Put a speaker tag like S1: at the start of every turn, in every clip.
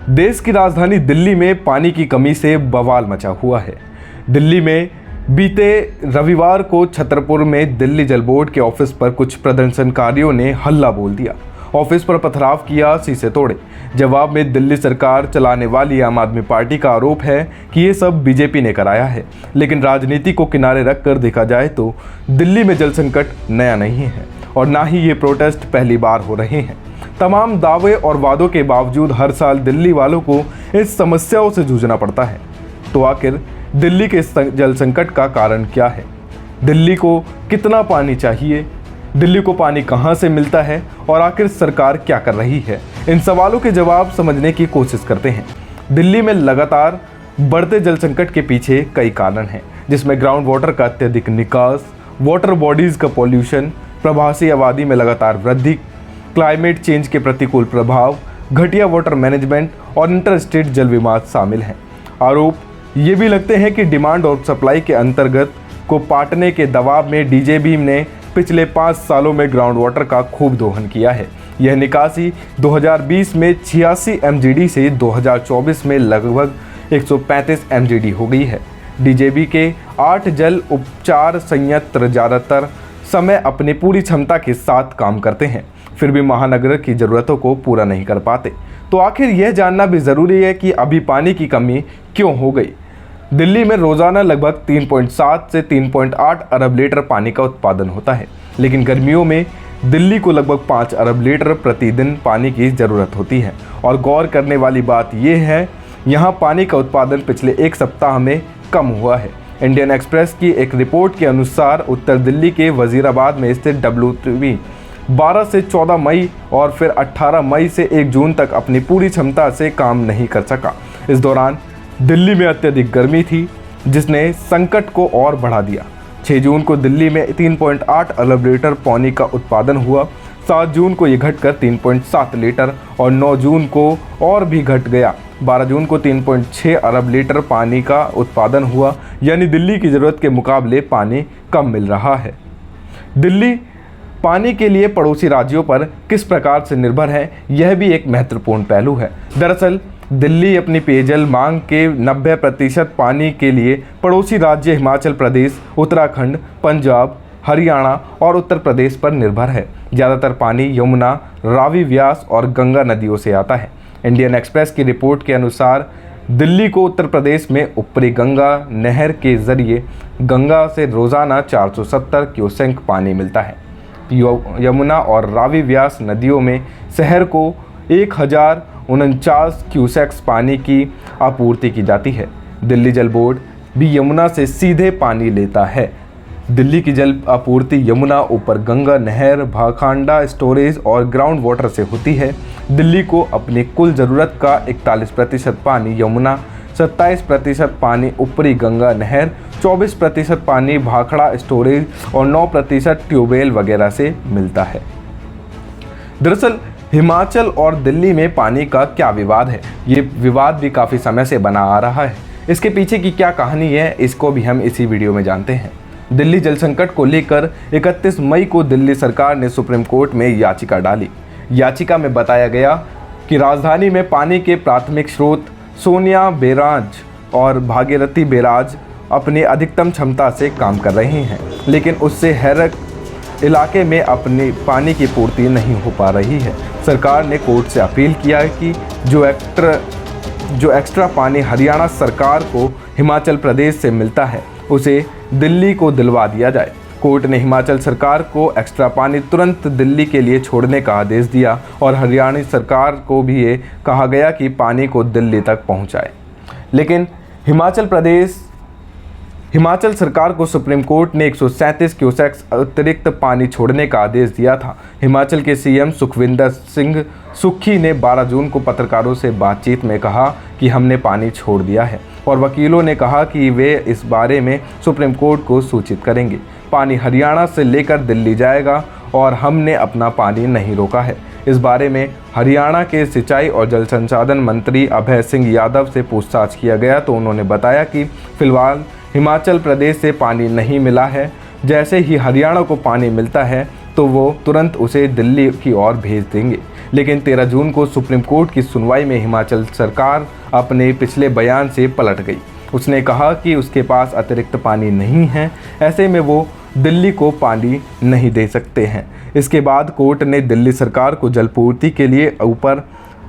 S1: देश की राजधानी दिल्ली में पानी की कमी से बवाल मचा हुआ है। दिल्ली में बीते रविवार को छतरपुर में दिल्ली जल बोर्ड के ऑफिस पर कुछ प्रदर्शनकारियों ने हल्ला बोल दिया, ऑफिस पर पथराव किया, शीशे तोड़े। जवाब में दिल्ली सरकार चलाने वाली आम आदमी पार्टी का आरोप है कि ये सब बीजेपी ने कराया है। लेकिन राजनीति को किनारे रखकर देखा जाए तो दिल्ली में जल संकट नया नहीं है और ना ही ये प्रोटेस्ट पहली बार हो रहे हैं। तमाम दावे और वादों के बावजूद हर साल दिल्ली वालों को इस समस्याओं से जूझना पड़ता है। तो आखिर दिल्ली के जल संकट का कारण क्या है? दिल्ली को कितना पानी चाहिए? दिल्ली को पानी कहां से मिलता है और आखिर सरकार क्या कर रही है? इन सवालों के जवाब समझने की कोशिश करते हैं। दिल्ली में लगातार बढ़ते जल संकट के पीछे कई कारण हैं, जिसमें ग्राउंड वाटर का अत्यधिक निकास, वाटर बॉडीज का पॉल्यूशन, प्रवासी आबादी में लगातार वृद्धि, क्लाइमेट चेंज के प्रतिकूल प्रभाव, घटिया वाटर मैनेजमेंट और इंटर स्टेट जल विवाद शामिल हैं। आरोप ये भी लगते हैं कि डिमांड और सप्लाई के अंतर्गत को पाटने के दबाव में डीजेबी ने पिछले 5 सालों में ग्राउंड वाटर का खूब दोहन किया है। यह निकासी 2020 में 86 MGD से 2024 में लगभग 135 MGD हो गई है। डीजेबी के 8 जल उपचार संयंत्र ज़्यादातर समय अपनी पूरी क्षमता के साथ काम करते हैं, फिर भी महानगर की ज़रूरतों को पूरा नहीं कर पाते। तो आखिर यह जानना भी ज़रूरी है कि अभी पानी की कमी क्यों हो गई। दिल्ली में रोज़ाना लगभग 3.7 से 3.8 अरब लीटर पानी का उत्पादन होता है, लेकिन गर्मियों में दिल्ली को लगभग 5 अरब लीटर प्रतिदिन पानी की ज़रूरत होती है। और गौर करने वाली बात यह है, यहाँ पानी का उत्पादन पिछले एक सप्ताह में कम हुआ है। इंडियन एक्सप्रेस की एक रिपोर्ट के अनुसार उत्तर दिल्ली के वजीराबाद में स्थित WTB 12 से 14 मई और फिर 18 मई से 1 जून तक अपनी पूरी क्षमता से काम नहीं कर सका। इस दौरान दिल्ली में अत्यधिक गर्मी थी, जिसने संकट को और बढ़ा दिया। 6 जून को दिल्ली में 3.8 अरब लीटर पानी का उत्पादन हुआ। 7 जून को ये घटकर 3.7 लीटर और 9 जून को और भी घट गया। 12 जून को 3.6 अरब लीटर पानी का उत्पादन हुआ, यानी दिल्ली की ज़रूरत के मुकाबले पानी कम मिल रहा है। दिल्ली पानी के लिए पड़ोसी राज्यों पर किस प्रकार से निर्भर है, यह भी एक महत्वपूर्ण पहलू है। दरअसल दिल्ली अपनी पेयजल मांग के 90% पानी के लिए पड़ोसी राज्य हिमाचल प्रदेश, उत्तराखंड, पंजाब, हरियाणा और उत्तर प्रदेश पर निर्भर है। ज़्यादातर पानी यमुना, रावी, व्यास और गंगा नदियों से आता है। इंडियन एक्सप्रेस की रिपोर्ट के अनुसार दिल्ली को उत्तर प्रदेश में ऊपरी गंगा नहर के जरिए गंगा से रोज़ाना 470 क्यूसेक पानी मिलता है। यमुना और रावी, व्यास नदियों में शहर को 1049 क्यूसेक्स पानी की आपूर्ति की जाती है। दिल्ली जल बोर्ड भी यमुना से सीधे पानी लेता है। दिल्ली की जल आपूर्ति यमुना, ऊपर गंगा नहर, भाखांडा स्टोरेज और ग्राउंड वाटर से होती है। दिल्ली को अपनी कुल ज़रूरत का 41% पानी यमुना, 27% पानी ऊपरी गंगा नहर, 24% पानी भाखड़ा स्टोरेज और 9% ट्यूबवेल वगैरह से मिलता है। दरअसल हिमाचल और दिल्ली में पानी का क्या विवाद है? ये विवाद भी काफ़ी समय से बना आ रहा है। इसके पीछे की क्या कहानी है, इसको भी हम इसी वीडियो में जानते हैं। दिल्ली जल संकट को लेकर 31 मई को दिल्ली सरकार ने सुप्रीम कोर्ट में याचिका डाली। याचिका में बताया गया कि राजधानी में पानी के प्राथमिक स्रोत सोनिया बैराज और भागीरथी बैराज अपनी अधिकतम क्षमता से काम कर रहे हैं, लेकिन उससे हैरक इलाके में अपनी पानी की पूर्ति नहीं हो पा रही है। सरकार ने कोर्ट से अपील किया कि जो एक्स्ट्रा पानी हरियाणा सरकार को हिमाचल प्रदेश से मिलता है, उसे दिल्ली को दिलवा दिया जाए। कोर्ट ने हिमाचल सरकार को एक्स्ट्रा पानी तुरंत दिल्ली के लिए छोड़ने का आदेश दिया और हरियाणा सरकार को भी ये कहा गया कि पानी को दिल्ली तक पहुंचाए। लेकिन हिमाचल सरकार को सुप्रीम कोर्ट ने 137 क्यूसेक्स अतिरिक्त पानी छोड़ने का आदेश दिया था। हिमाचल के CM सुखविंदर सिंह सुक्खी ने 12 जून को पत्रकारों से बातचीत में कहा कि हमने पानी छोड़ दिया है और वकीलों ने कहा कि वे इस बारे में सुप्रीम कोर्ट को सूचित करेंगे। पानी हरियाणा से लेकर दिल्ली जाएगा और हमने अपना पानी नहीं रोका है। इस बारे में हरियाणा के सिंचाई और जल संसाधन मंत्री अभय सिंह यादव से पूछताछ किया गया तो उन्होंने बताया कि फिलहाल हिमाचल प्रदेश से पानी नहीं मिला है। जैसे ही हरियाणा को पानी मिलता है तो वो तुरंत उसे दिल्ली की ओर भेज देंगे। लेकिन 13 जून को सुप्रीम कोर्ट की सुनवाई में हिमाचल सरकार अपने पिछले बयान से पलट गई। उसने कहा कि उसके पास अतिरिक्त पानी नहीं है, ऐसे में वो दिल्ली को पानी नहीं दे सकते हैं। इसके बाद कोर्ट ने दिल्ली सरकार को जलपूर्ति के लिए ऊपर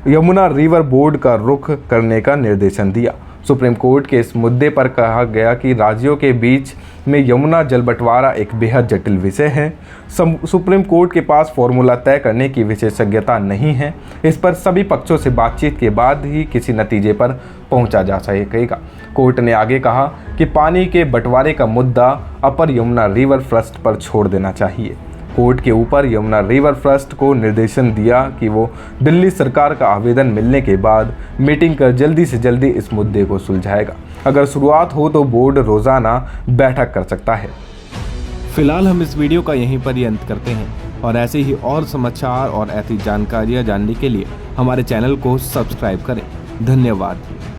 S1: यमुना रिवर बोर्ड का रुख करने का निर्देशन दिया। सुप्रीम कोर्ट के इस मुद्दे पर कहा गया कि राज्यों के बीच में यमुना जल बंटवारा एक बेहद जटिल विषय है। सुप्रीम कोर्ट के पास फॉर्मूला तय करने की विशेषज्ञता नहीं है। इस पर सभी पक्षों से बातचीत के बाद ही किसी नतीजे पर पहुंचा जा सकेगा। कोर्ट ने आगे कहा कि पानी के बंटवारे का मुद्दा अपर यमुना रिवर ट्रस्ट पर छोड़ देना चाहिए। कोर्ट के ऊपर यमुना रिवर ट्रस्ट को निर्देशन दिया कि वो दिल्ली सरकार का आवेदन मिलने के बाद मीटिंग कर जल्दी से जल्दी इस मुद्दे को सुलझाएगा। अगर शुरुआत हो तो बोर्ड रोज़ाना बैठक कर सकता है।
S2: फिलहाल हम इस वीडियो का यहीं पर ही अंत करते हैं और ऐसे ही और समाचार और ऐसी जानकारियाँ जानने के लिए हमारे चैनल को सब्सक्राइब करें। धन्यवाद।